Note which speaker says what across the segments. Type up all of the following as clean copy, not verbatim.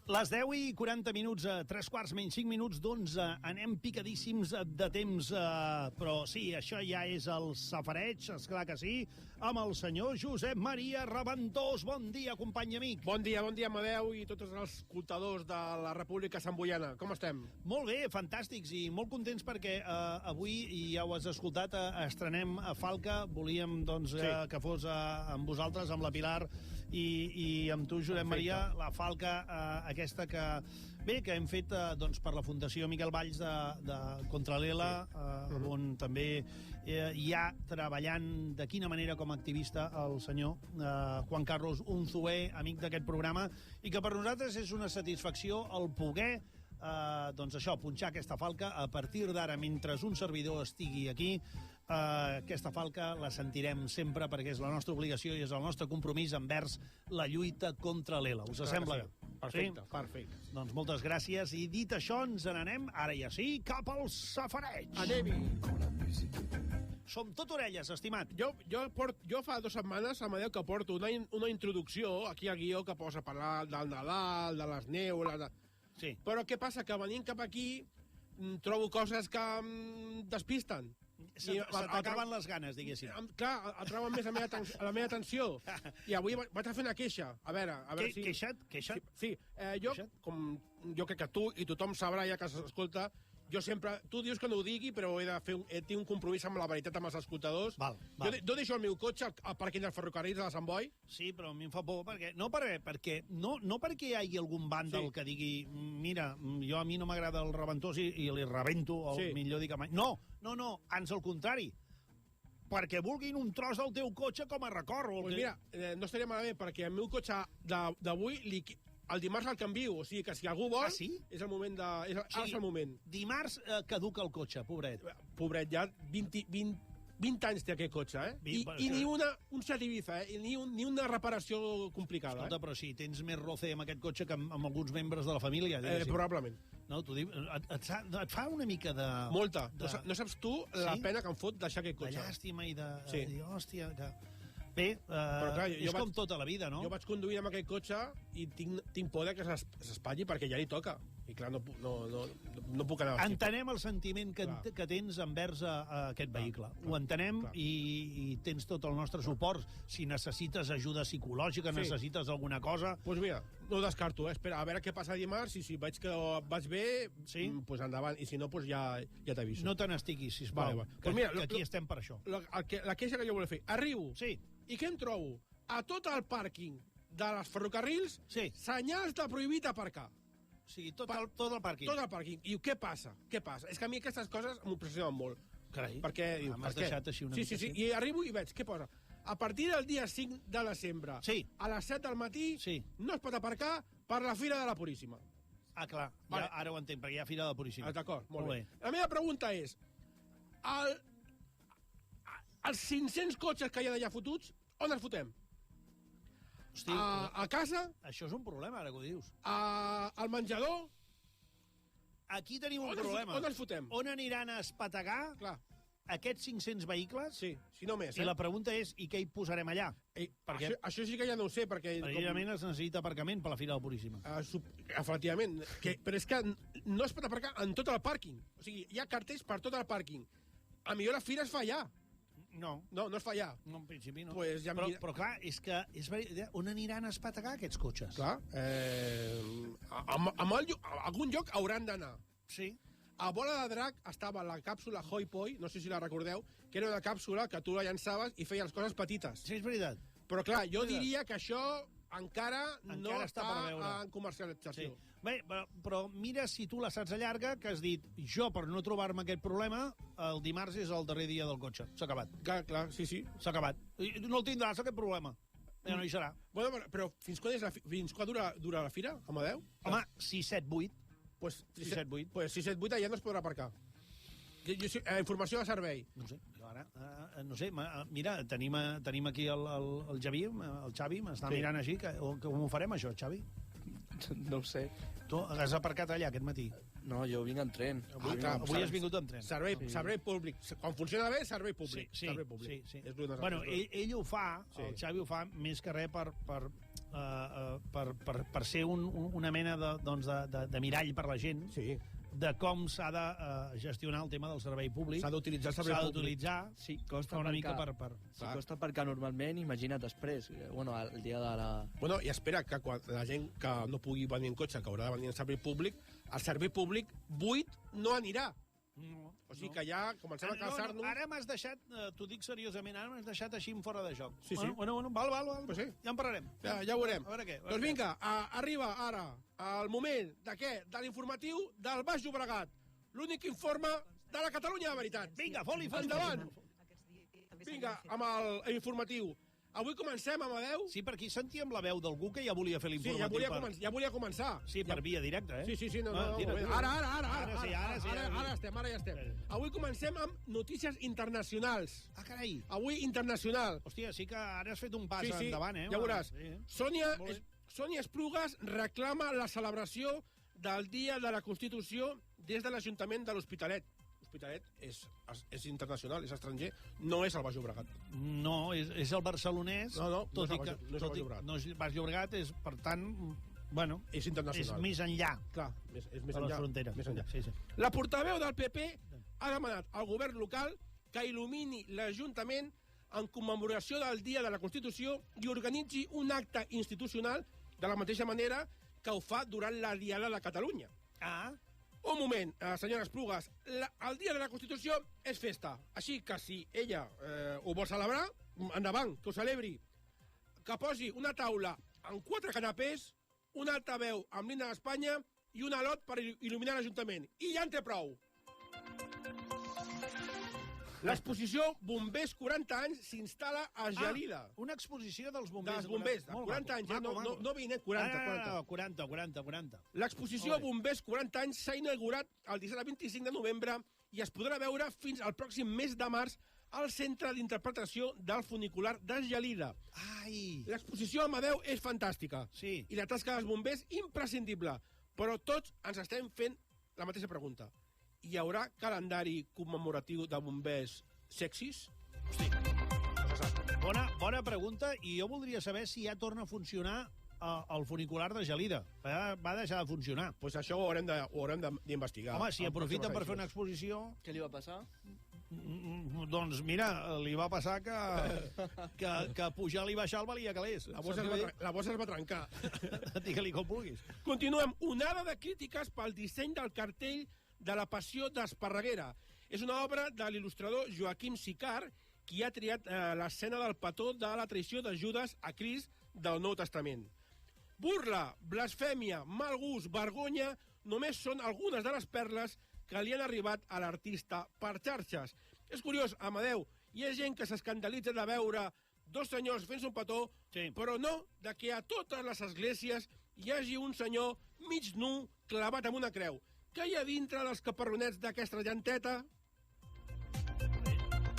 Speaker 1: Les 10 i 40 minuts, 3 quarts menys 5 minuts d'11. Anem picadíssims de temps, però sí, això ja és el safareig, esclar que sí, amb el senyor Josep Maria Raventós. Bon dia, company i amic.
Speaker 2: Bon dia, Amadeu i tots els escoltadors de la República Santboiana. Com estem?
Speaker 1: Molt bé, fantàstics i molt contents perquè avui, i ja ho has escoltat, estrenem a Falca. Volíem doncs, que fos amb vosaltres, amb la Pilar i amb tu, Josep Maria, la Falca, aquesta que hem fet doncs, per la Fundació Miquel Valls de Contra l'ELA, on també hi ha treballant de quina manera com a activista el senyor Juan Carlos Unzué, amic d'aquest programa, i que per nosaltres és una satisfacció el poder doncs això, punxar aquesta falca a partir d'ara, mentre un servidor estigui aquí. Aquesta falca la sentirem sempre perquè és la nostra obligació i és el nostre compromís envers la lluita contra l'ELA. Us sembla?
Speaker 2: Perfecte, perfecte.
Speaker 1: Doncs moltes gràcies, i dit això ens n'anem, ara ja sí, cap al safareig.
Speaker 2: Anem-hi.
Speaker 1: Som tot orelles, estimat.
Speaker 2: Jo fa 2 setmanes, Amadeu, que porto una introducció aquí al guió que posa a parlar del Nadal, de les neus...
Speaker 1: Sí.
Speaker 2: Però què passa? Que venint cap aquí trobo coses que em despisten.
Speaker 1: Se t'acaben les ganes, diguéssim.
Speaker 2: Clar, atrauen més la meva atenció. I avui vaig a fer una queixa. A veure si...
Speaker 1: Queixat?
Speaker 2: Sí, jo crec que tu i tothom sabrà, ja que s'escolta, jo sempre... Tu dius que no ho digui, però tinc un compromís amb la veritat amb els escoltadors.
Speaker 1: Val.
Speaker 2: Jo deixo el meu cotxe al parking dels ferrocarrils de la Sant Boi.
Speaker 1: Sí, però a mi em fa por, perquè no perquè hi hagi algun vàndal que digui mira, a mi no m'agrada el Raventós i li rebento, o millor dir que mai. No, ans al contrari. Perquè vulguin un tros del teu cotxe com a record.
Speaker 2: Pues mira, no estaria malament, perquè el meu cotxe d'avui el dimarts el canvio, o sigui que si algú vol...
Speaker 1: Ah, sí?
Speaker 2: És el moment de... És el moment.
Speaker 1: Dimarts caduca el cotxe, pobret.
Speaker 2: Pobret, ja 20 anys té aquest cotxe, I ni un Seat Ibiza, ni una reparació complicada.
Speaker 1: Escolta, però si tens més roce amb aquest cotxe que amb alguns membres de la família.
Speaker 2: Probablement.
Speaker 1: No, tu dius, et fa una mica de...
Speaker 2: Molta. No saps tu la pena que em fot deixar aquest cotxe.
Speaker 1: De llàstima i de... dir, hòstia, que... Bé, és com tota la vida, no?
Speaker 2: Jo vaig conduint amb aquest cotxe i tinc por que s'espatlli perquè ja li toca. I clar, no puc anar...
Speaker 1: Entenem el sentiment que tens envers aquest vehicle. Ho entenem i tens tot el nostre suport. Si necessites ajuda psicològica, necessites alguna cosa...
Speaker 2: Doncs mira, no ho descarto, Espera, a veure què passa dimarts, i si veig que vaig bé, doncs endavant. I si no, doncs ja t'aviso.
Speaker 1: No te n'estiguis, sisplau, que aquí estem per això.
Speaker 2: La queixa que jo volia fer. Arribo.
Speaker 1: Sí.
Speaker 2: I què em trobo? A tot el pàrquing de les ferrocarrils, senyals de prohibit aparcar.
Speaker 1: O sigui, tot el pàrquing.
Speaker 2: Tot el pàrquing. I què passa? És que a mi aquestes coses m'obsessionen molt.
Speaker 1: Carai,
Speaker 2: m'has
Speaker 1: deixat així una mica.
Speaker 2: Sí. I arribo i veig, què posa? A partir del dia 5 de desembre, a les 7 del matí, no es pot aparcar per la Fira de la Puríssima.
Speaker 1: Ah, clar, ara ho entenc, perquè hi ha Fira de la Puríssima.
Speaker 2: D'acord, molt bé. La meva pregunta és, els 500 cotxes que hi ha d'allà fotuts, on els fotem?
Speaker 1: Hosti,
Speaker 2: a casa?
Speaker 1: Això és un problema, ara que ho dius.
Speaker 2: Al menjador?
Speaker 1: Aquí tenim un problema.
Speaker 2: On els fotem?
Speaker 1: On aniran a espetegar aquests 500 vehicles?
Speaker 2: Sí, si no més.
Speaker 1: I la pregunta és, i què hi posarem allà?
Speaker 2: Això sí que ja no ho sé, perquè...
Speaker 1: Precisament es necessita aparcament per la Fira del Puríssima.
Speaker 2: Efectivament. Però és que no es pot aparcar en tot el pàrquing. O sigui, hi ha cartells per tot el pàrquing. A millor la fira es fa allà. No es fa allà.
Speaker 1: No, en principi no.
Speaker 2: Pues ja
Speaker 1: però clar, és que on aniran a espetegar aquests cotxes?
Speaker 2: Clar, a algun lloc hauran d'anar.
Speaker 1: Sí.
Speaker 2: A Bola de Drac estava la càpsula Hoi Poi, no sé si la recordeu, que era una càpsula que tu la llançaves i feia les coses petites.
Speaker 1: Sí, és veritat.
Speaker 2: Però clar, jo diria que això encara no està en comercialització.
Speaker 1: Sí. Bé, però mira si tu la saps a llarga, que has dit, jo per no trobar-me aquest problema, el dimarts és el darrer dia del cotxe. S'ha acabat.
Speaker 2: Clar, sí.
Speaker 1: S'ha acabat. No el tindràs, aquest problema. Ja no hi serà.
Speaker 2: Bueno, però fins quan dura la fira, Amadeu?
Speaker 1: Home, 6, 7, 8.
Speaker 2: Pues
Speaker 1: 6, 7, 8.
Speaker 2: Pues 6, 7, 8 allà no es podrà aparcar. Informació de servei.
Speaker 1: No sé, ara, no sé, mira, tenim aquí el Xavi, m'està mirant així, com ho farem això, Xavi?
Speaker 3: No ho sé.
Speaker 1: Tu has aparcat allà aquest matí?
Speaker 3: No, jo vinc en tren.
Speaker 1: Avui has vingut en tren.
Speaker 2: Servei públic. Quan funciona bé, servei públic.
Speaker 1: Sí. Bueno, ell ho fa, el Xavi ho fa més que res per per ser una mena de mirall per la gent, de com s'ha de gestionar el tema del servei públic.
Speaker 2: S'ha d'utilitzar el servei públic.
Speaker 1: S'ha d'utilitzar.
Speaker 3: Sí, costa
Speaker 1: una mica
Speaker 3: Sí, costa perquè normalment, imagina't després, bueno, el dia de la...
Speaker 2: Bueno, i espera que quan la gent que no pugui venir en cotxe, que haurà de venir en servei públic, el servei públic buit no anirà. O sigui que ja comencem a calçar-nos...
Speaker 1: Ara m'has deixat, t'ho dic seriosament, ara m'has deixat així fora de joc.
Speaker 2: Sí.
Speaker 1: Bueno, val.
Speaker 2: Pues sí.
Speaker 1: Ja en parlarem.
Speaker 2: Ja ho veurem.
Speaker 1: A veure què.
Speaker 2: Doncs vinga, arriba ara el moment de què? De l'informatiu del Baix Llobregat. L'únic informe de la Catalunya de veritat.
Speaker 1: Vinga, foli.
Speaker 2: Endavant. Vinga, amb l'informatiu. Avui comencem, Amadeu.
Speaker 1: Sí, per aquí sentíem la veu d'algú que ja volia fer l'informatiu.
Speaker 2: Sí, ja volia començar.
Speaker 1: Sí, per via directa, eh?
Speaker 2: Sí, no.
Speaker 1: Ara
Speaker 2: ja estem. Avui comencem amb notícies internacionals.
Speaker 1: Ah, carai.
Speaker 2: Avui internacional.
Speaker 1: Hòstia, sí que ara has fet un pas endavant, eh?
Speaker 2: Ja veuràs. Sònia Esplugues reclama la celebració del Dia de la Constitució des de l'Ajuntament de l'Hospitalet. L'Hospitalet és internacional, és estranger, no és el Baix Llobregat.
Speaker 1: No, és el barcelonès.
Speaker 2: No és el
Speaker 1: Baix Llobregat. No és el Baix Llobregat, és, per tant, bueno...
Speaker 2: És internacional.
Speaker 1: És més enllà.
Speaker 2: Clar, és més
Speaker 1: enllà.
Speaker 2: De
Speaker 1: les fronteres.
Speaker 2: Més enllà.
Speaker 1: Sí.
Speaker 2: La portaveu del PP ha demanat al govern local que il·lumini l'Ajuntament en commemoració del Dia de la Constitució i organitzi un acte institucional de la mateixa manera que ho fa durant la Diada de Catalunya. Un moment, senyora Esplugues, el Dia de la Constitució és festa, així que si ella ho vol celebrar, endavant, que ho celebri. Que posi una taula amb 4 canapés, un altaveu amb l'himne d'Espanya i un alot per il·luminar l'Ajuntament. I ja en té prou. L'exposició Bombers 40 anys s'instal·la a Gelida.
Speaker 1: Una exposició dels bombers.
Speaker 2: Dels bombers, 40 anys, no 20, 40.
Speaker 1: 40.
Speaker 2: L'exposició Bombers 40 anys s'ha inaugurat el 17 al 25 de novembre i es podrà veure fins al pròxim mes de març al Centre d'Interpretació del Funicular de Gelida. L'exposició, Amadeu, és fantàstica.
Speaker 1: Sí.
Speaker 2: I la tasca dels bombers, imprescindible. Però tots ens estem fent la mateixa pregunta. Hi haurà calendari commemoratiu de bombers sexis?
Speaker 1: Hosti, bona pregunta, i jo voldria saber si ja torna a funcionar el funicular de Gelida. Va deixar de funcionar.
Speaker 2: Doncs això ho haurem d'investigar.
Speaker 1: Home, si aprofiten per fer una exposició...
Speaker 3: Què li va passar?
Speaker 1: Doncs mira, li va passar que pujar i baixar el valia calés.
Speaker 2: La bossa es va trencar.
Speaker 1: Digue-li com vulguis.
Speaker 2: Continuem. Onada de crítiques pel disseny del cartell de la Passió d'Esparreguera. És una obra de l'il·lustrador Joaquim Sicart, qui ha triat l'escena del petó de la traïció de Judes a Crist del Nou Testament. Burla, blasfèmia, mal gust, vergonya, només són algunes de les perles que li han arribat a l'artista per xarxes. És curiós, Amadeu, hi ha gent que s'escandalitza de veure dos senyors fent-se un petó, però no de que a totes les esglésies hi hagi un senyor mig nu clavat amb una creu. Què hi ha dintre dels caparronets d'aquesta llanteta?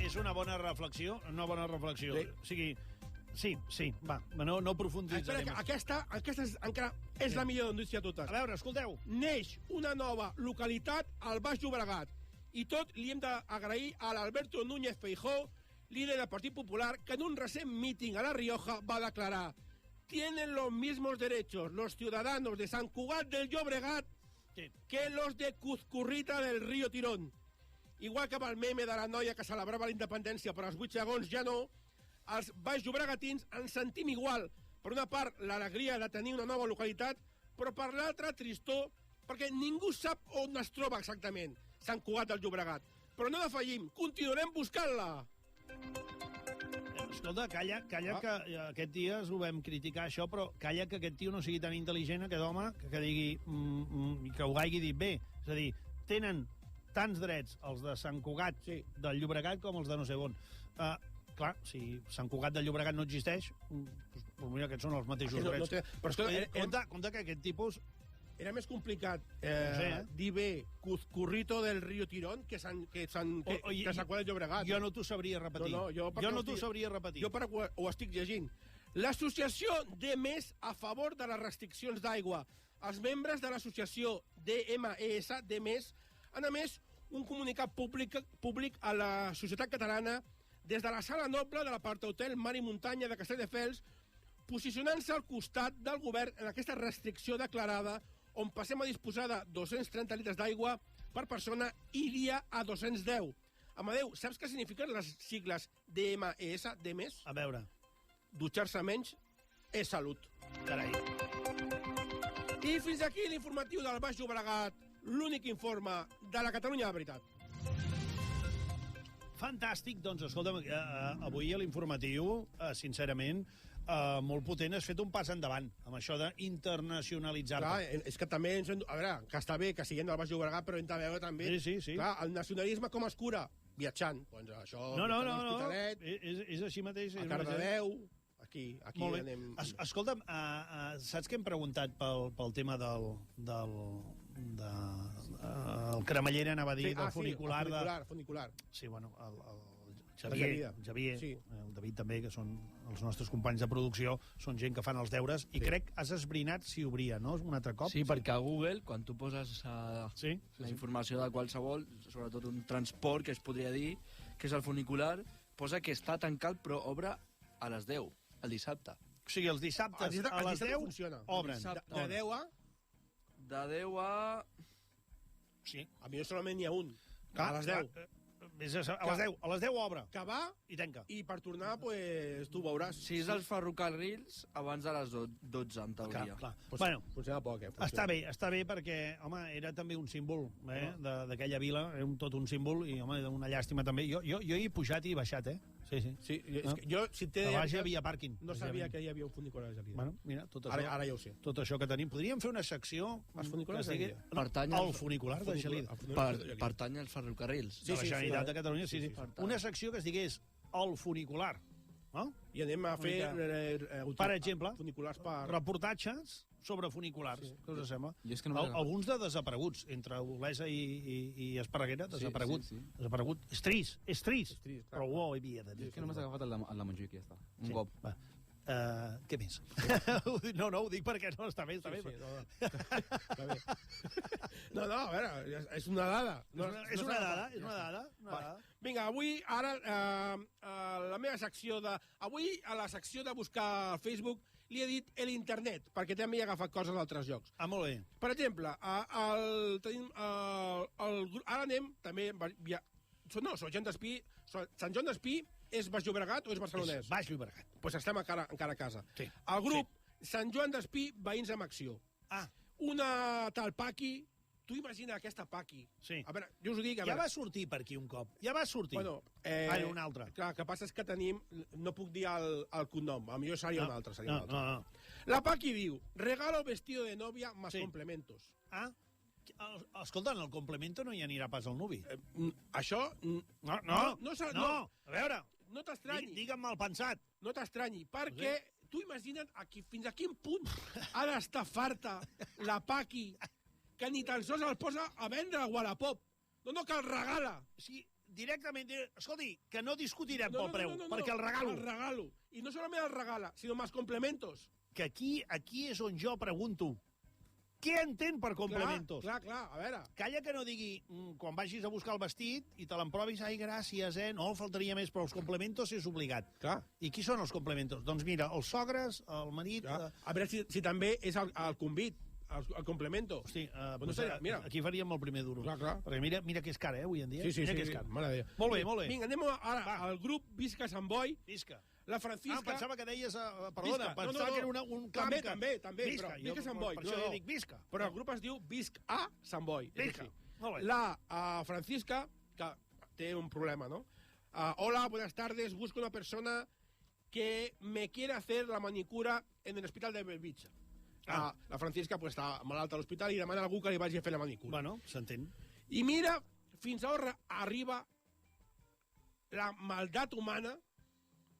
Speaker 1: És una bona reflexió,
Speaker 2: Sí.
Speaker 1: O sigui, sí, va, no profunditzarem.
Speaker 2: Espera, aquesta encara és la millor notícia de totes.
Speaker 1: A veure, escolteu.
Speaker 2: Neix una nova localitat al Baix Llobregat. I tot li hem d'agrair a l'Alberto Núñez Feijóo, líder del Partit Popular, que en un recent míting a La Rioja va declarar: tienen los mismos derechos los ciudadanos de Sant Cugat del Llobregat que los de Cuzcurrita del Río Tirón. Igual que amb el meme de la noia que celebrava la independència per als 8 segons, ja no, els baix llobregatins ens sentim igual. Per una part, l'alegria de tenir una nova localitat, però per l'altra, tristor, perquè ningú sap on es troba exactament Sant Cugat del Llobregat. Però no defallim, continuarem buscant-la.
Speaker 1: Escolta, calla, que aquest dia ho vam criticar, això, però calla que aquest tio no sigui tan intel·ligent, aquest home, que digui, que ho hagi dit bé. És a dir, tenen tants drets els de Sant Cugat del Llobregat com els de no sé on. Clar, si Sant Cugat del Llobregat no existeix, doncs mira, aquests són els mateixos drets.
Speaker 2: Però escolta,
Speaker 1: compte que aquest tipus...
Speaker 2: Era més complicat dir bé Cuzcurrito del Río Tirón que Sant Cugat del Llobregat.
Speaker 1: Jo no t'ho sabria repetir. Jo no t'ho sabria repetir.
Speaker 2: Jo ho estic llegint. L'associació DMES a favor de les restriccions d'aigua. Els membres de l'associació DMES han emès un comunicat públic a la societat catalana des de la Sala Noble de l'Apartahotel Mar i Muntanya de Castelldefels, posicionant-se al costat del govern en aquesta restricció declarada on passem a disposar de 230 litres d'aigua per persona i dia a 210. Amadeu, saps què signifiquen les sigles DMES, DMES?
Speaker 1: A veure.
Speaker 2: Dutxar-se menys és salut.
Speaker 1: Carai.
Speaker 2: I fins aquí l'informatiu del Baix Llobregat, l'únic informe de la Catalunya de veritat.
Speaker 1: Fantàstic, doncs, escolta'm, avui a l'informatiu, sincerament, molt potent, has fet un pas endavant amb això d'internacionalitzar-te.
Speaker 2: Clar, és que també ens hem... A veure, que està bé que siguem del Baix Llobregat, però hem de veure també...
Speaker 1: Sí.
Speaker 2: Clar, el nacionalisme com es cura? Viatjant. Doncs això...
Speaker 1: No, és així mateix.
Speaker 2: A Cardedeu, aquí anem...
Speaker 1: Escolta'm, saps què hem preguntat pel tema del cremallera, anava a dir, del funicular.
Speaker 2: Funicular.
Speaker 1: Sí, bueno, el Xavier, sí. El David també, que són els nostres companys de producció, són gent que fan els deures, i crec has esbrinat si obria, no? Un altre cop?
Speaker 3: Sí, perquè a Google, quan tu poses la informació de qualsevol, sobretot un transport, que es podria dir, que és el funicular, posa que està tancat però obre a les 10, el dissabte.
Speaker 1: O sigui, els dissabtes a les 10
Speaker 2: funciona.
Speaker 1: obren.
Speaker 2: De 10 a...
Speaker 3: De 10 a...
Speaker 1: Sí.
Speaker 2: A mi solament n'hi ha un. A les 10.
Speaker 1: A les 10 obre.
Speaker 2: Que va
Speaker 1: i tanca.
Speaker 2: I per tornar, pues, tu veuràs.
Speaker 3: Si és els ferrocarrils, abans de les 12, en teoria.
Speaker 1: Clar.
Speaker 2: Pues,
Speaker 1: Bueno,
Speaker 2: funciona poc,
Speaker 1: està bé perquè, home, era també un símbol d'aquella vila, era tot un símbol, i, home, una llàstima també. Jo hi he pujat i he baixat, Sí.
Speaker 2: Sí, és que jo, si
Speaker 1: a baix hi havia pàrquing.
Speaker 2: No sabia que hi havia un funicular a Gelida.
Speaker 1: Bueno, mira, tot això,
Speaker 2: ara ja ho sé.
Speaker 1: Tot això que tenim. Podríem fer una secció...
Speaker 2: Els funiculars de Gelida.
Speaker 1: El funicular de Gelida.
Speaker 3: Pertany als ferrocarrils.
Speaker 1: De la Generalitat de Catalunya, sí. Una secció que es digués el funicular. No?
Speaker 2: I anem a fer...
Speaker 1: Per exemple,
Speaker 2: funiculars per...
Speaker 1: reportatges sobre funiculars. Què us sembla?
Speaker 4: Alguns
Speaker 1: de desapareguts, entre Olesa i Esparreguera, desaparegut. Desaparegut. És trist, però ho havia de dir.
Speaker 4: És que només ha agafat el de Montjuïc i ja està. Un cop.
Speaker 1: Va. Què més? No, ho dic perquè no, està bé.
Speaker 2: No, a veure, és una dada.
Speaker 1: És una dada.
Speaker 2: Vinga, avui, ara, la meva secció de... Avui, a la secció de buscar al Facebook, li he dit l'internet, perquè també he agafat coses d'altres llocs.
Speaker 1: Molt bé.
Speaker 2: Per exemple, ara anem, també... No, Sant Joan d'Espí és Baix Llobregat o és barcelonès?
Speaker 1: És Baix Llobregat.
Speaker 2: Doncs estem encara a casa.
Speaker 1: Sí.
Speaker 2: El grup Sant Joan d'Espí, veïns amb acció. Una tal Paqui... Tu imagina aquesta Paqui.
Speaker 1: Sí.
Speaker 2: A veure, jo us ho dic...
Speaker 1: Ja va sortir per aquí un cop. Ja va sortir.
Speaker 2: Bueno,
Speaker 1: un altre.
Speaker 2: Clar, el que passa és que tenim... No puc dir el cognom. A millor seria un altre.
Speaker 1: No.
Speaker 2: La Paqui diu, regalo vestido de novia más complementos.
Speaker 1: Escolta, en el complemento no hi anirà pas el nuvi.
Speaker 2: Això...
Speaker 1: No. A veure...
Speaker 2: No t'estranyi.
Speaker 1: Digue'm mal pensat.
Speaker 2: No t'estranyi, perquè tu imagina't fins a quin punt ha d'estar farta la Paqui que ni tan sols el posa a vendre a Wallapop. No, que el regala.
Speaker 1: Sí, directament, escolti, que no discutirem pel preu, perquè el regalo.
Speaker 2: El regalo. I no solament el regala, sinó más complementos.
Speaker 1: Que aquí és on jo pregunto. Què entén per complementos?
Speaker 2: Clar, a veure.
Speaker 1: Calla que no digui, quan vagis a buscar el vestit i te l'emprovis, ai, gràcies, no, faltaria més, però els complementos és obligat.
Speaker 2: Clar.
Speaker 1: I qui són els complementos? Doncs mira, els sogres, el marit...
Speaker 2: A veure si també és el convit, el complemento.
Speaker 1: Hosti,
Speaker 2: mira.
Speaker 1: Aquí faríem el primer duro.
Speaker 2: Clar.
Speaker 1: Perquè mira que és cara, avui en dia.
Speaker 2: Sí,
Speaker 1: mira que és cara.
Speaker 2: Mare
Speaker 1: Molt bé.
Speaker 2: Vinga, anem ara al grup Visca Sant Boi.
Speaker 1: Visca.
Speaker 2: La Francisca...
Speaker 1: pensava que deies... Perdona, pensava que era un clam.
Speaker 2: També,
Speaker 1: Visca,
Speaker 2: però Visca Sant Boi.
Speaker 1: Per això dic Visca.
Speaker 2: Però el grup es diu Visc A Sant Boi.
Speaker 1: Visca.
Speaker 2: La Francisca, que té un problema, ¿no? Hola, buenas tardes, busco una persona que me quiere hacer la manicura en el hospital de Belvitge. La Francisca pues, està malalta a l'hospital i demana a algú que li vagi a fer la manicura.
Speaker 1: Bueno, s'entén.
Speaker 2: I mira fins a on arriba la maldat humana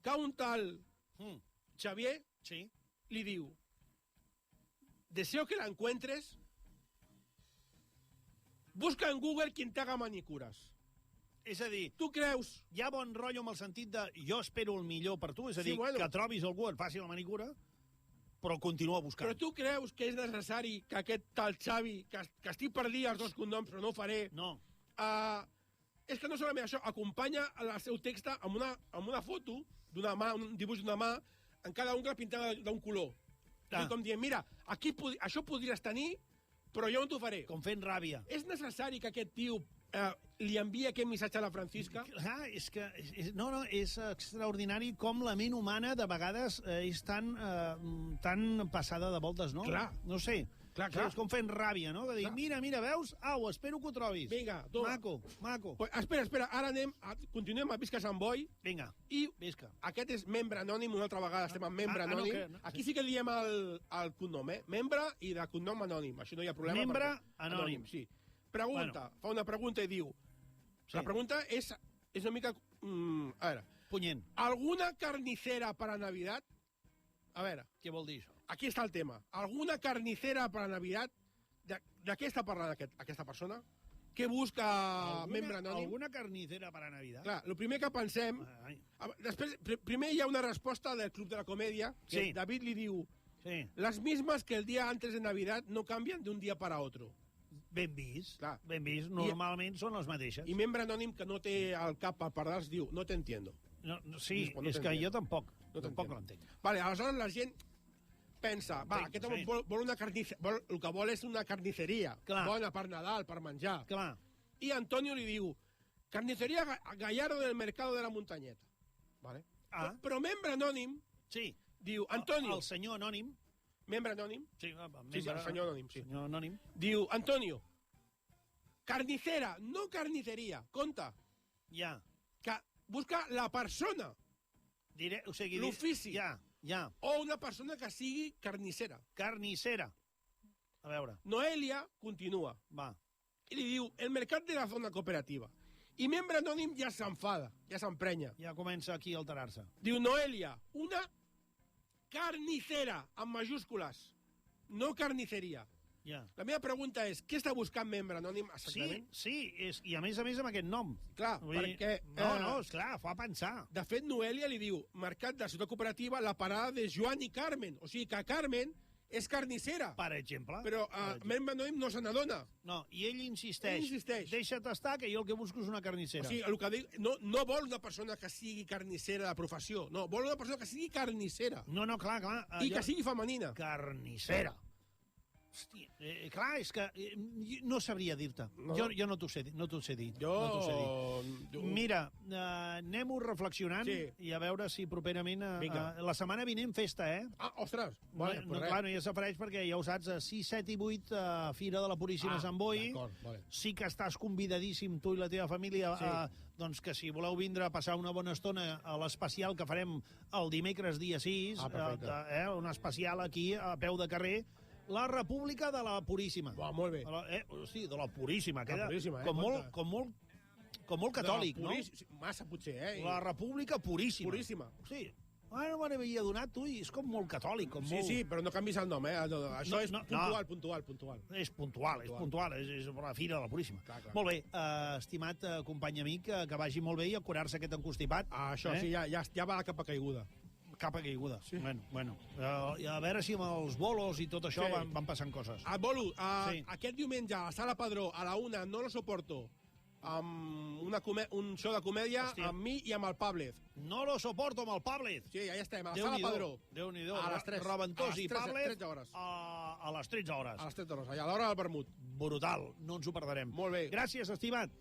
Speaker 2: que un tal Xavier li diu: deseo que la encuentres, busca en Google quien te haga manicuras.
Speaker 1: És a dir,
Speaker 2: tu creus...
Speaker 1: Hi ha bon rotllo amb el sentit de jo espero el millor per tu, és a dir,
Speaker 2: bueno,
Speaker 1: que trobis algú et faci la manicura, però continua buscant.
Speaker 2: Però tu creus que és necessari que aquest tal Xavi, que estic per dir els dos cognoms, però no ho faré...
Speaker 1: No.
Speaker 2: És que no solament això, acompanya el seu text amb una foto d'una mà, un dibuix d'una mà, en cada ungla pintada d'un color. Com dient, mira, això podries tenir, però jo no t'ho faré.
Speaker 1: Com fent ràbia.
Speaker 2: És necessari que aquest tio li enviï aquest missatge a la Francisca?
Speaker 1: Clar, és que... No, és extraordinari com la ment humana de vegades és tan passada de voltes, no?
Speaker 2: Clar.
Speaker 1: No sé.
Speaker 2: Clar.
Speaker 1: És com fent ràbia, no? De dir, mira, veus? Au, espero que ho trobis.
Speaker 2: Vinga, toma.
Speaker 1: Maco.
Speaker 2: Pues, espera, ara continuem a Visca Sant Boi.
Speaker 1: Vinga,
Speaker 2: I
Speaker 1: visca.
Speaker 2: aquest és membre anònim, una altra vegada estem en membre anònim. Aquí sí que diem el cognom, Membre i de cognom anònim. Això no hi ha problema.
Speaker 1: Membre anònim.
Speaker 2: Sí. Pregunta, fa una pregunta i diu... La pregunta és una mica... A veure...
Speaker 1: Punyent.
Speaker 2: ¿Alguna carnicera para Navidad? A veure...
Speaker 1: Què vol dir això?
Speaker 2: Aquí està el tema. ¿Alguna carnicera para Navidad? De què està parlant aquesta persona? Què busca membre anònim?
Speaker 1: Alguna carnicera para Navidad?
Speaker 2: Clar, el primer que pensem... Després, primer hi ha una resposta del Club de la Comèdia, que David li diu... Las mismas que el día antes de Navidad no cambian de un día para otro.
Speaker 1: Ben vist.
Speaker 2: Clar.
Speaker 1: Ben vist. Normalment són les mateixes.
Speaker 2: I membre anònim que no té el cap per pardals diu, no t'entiendo.
Speaker 1: Sí, és que jo tampoc. Tampoc l'entenc.
Speaker 2: Vale, aleshores la gent pensa, aquest home vol una carnisseria, el que vol és una carnisseria, bona per Nadal, per menjar.
Speaker 1: Clar.
Speaker 2: I Antonio li diu, carnisseria Gallardo del Mercado de la Muntanyeta. Vale? Però membre anònim diu, Antonio...
Speaker 1: El senyor anònim...
Speaker 2: Membre anònim?
Speaker 1: Sí,
Speaker 2: el senyor anònim, sí.
Speaker 1: Senyor anònim.
Speaker 2: Diu, Antonio, carnicera, no carniceria, compte.
Speaker 1: Ja.
Speaker 2: Que busca la persona.
Speaker 1: O sigui...
Speaker 2: L'ofici.
Speaker 1: Ja.
Speaker 2: O una persona que sigui carnicera.
Speaker 1: Carnicera. A veure.
Speaker 2: Noelia continua.
Speaker 1: Va.
Speaker 2: I li diu, el mercat de la zona cooperativa. I membre anònim ja s'enfada, ja s'emprenya.
Speaker 1: Ja comença aquí a alterar-se.
Speaker 2: Diu, Noelia, una carnicera, amb majúscules, no carniceria.
Speaker 1: Ja.
Speaker 2: La meva pregunta és, què està buscant membre anònim exactament?
Speaker 1: Sí, i a més amb aquest nom.
Speaker 2: Clar, perquè...
Speaker 1: No, esclar, fa pensar.
Speaker 2: De fet, Noelia li diu, mercat de la ciutat cooperativa, la parada de Joan i Carmen. O sigui que Carmen és carnicera.
Speaker 1: Per exemple.
Speaker 2: Però membre anònim no se n'adona.
Speaker 1: No, i ell insisteix. Deixa't estar, que jo el que busco és una carnicera.
Speaker 2: O sigui, el que dic, no vol una persona que sigui carnicera de professió. No, vol una persona que sigui carnicera.
Speaker 1: No, clar.
Speaker 2: I que sigui femenina.
Speaker 1: Carnicera. Hòstia, clar, és que no sabria dir-te. Jo no t'ho sé dir. Mira, anem-ho reflexionant i a veure si properament... La setmana vinent festa,
Speaker 2: Ostres!
Speaker 1: Clar, no ja s'apareix perquè ja ho saps, 6, 7 i 8 a Fira de la Puríssima Sant Boi. Sí que estàs convidadíssim, tu i la teva família, doncs que si voleu vindre a passar una bona estona a l'especial que farem el dimecres dia 6, un especial aquí a peu de carrer, la República de la Puríssima.
Speaker 2: Molt bé.
Speaker 1: Sí, de la Puríssima.
Speaker 2: La Puríssima,
Speaker 1: com molt catòlic, no?
Speaker 2: Massa, potser,
Speaker 1: La República Puríssima.
Speaker 2: Puríssima.
Speaker 1: Sí. No me n'havia donat, tu, i és com molt catòlic.
Speaker 2: Sí, però no canvis el nom, Això és puntual.
Speaker 1: És puntual, és la Fira de la Puríssima. Molt bé, estimat company amic, que vagi molt bé i a curar-se aquest encostipat.
Speaker 2: Això, sí, ja va la capa caiguda.
Speaker 1: Capa caiguda. Sí. Bueno. A veure si amb els bolos i tot això van passant coses.
Speaker 2: El bolo, aquest diumenge a la Sala Padró, a la 1, No lo soporto, amb un show de comèdia amb mi i amb el Pàblez.
Speaker 1: No lo soporto amb el Pàblez.
Speaker 2: Sí, ja estem, a la Sala Padró.
Speaker 1: Déu-n'hi-do.
Speaker 2: A les 3.
Speaker 1: Reventós i Pàblez.
Speaker 2: A
Speaker 1: les 13 hores.
Speaker 2: A les 13 hores, allà a l'hora del vermut.
Speaker 1: Brutal, no ens ho perdrem.
Speaker 2: Molt bé.
Speaker 1: Gràcies, estimat.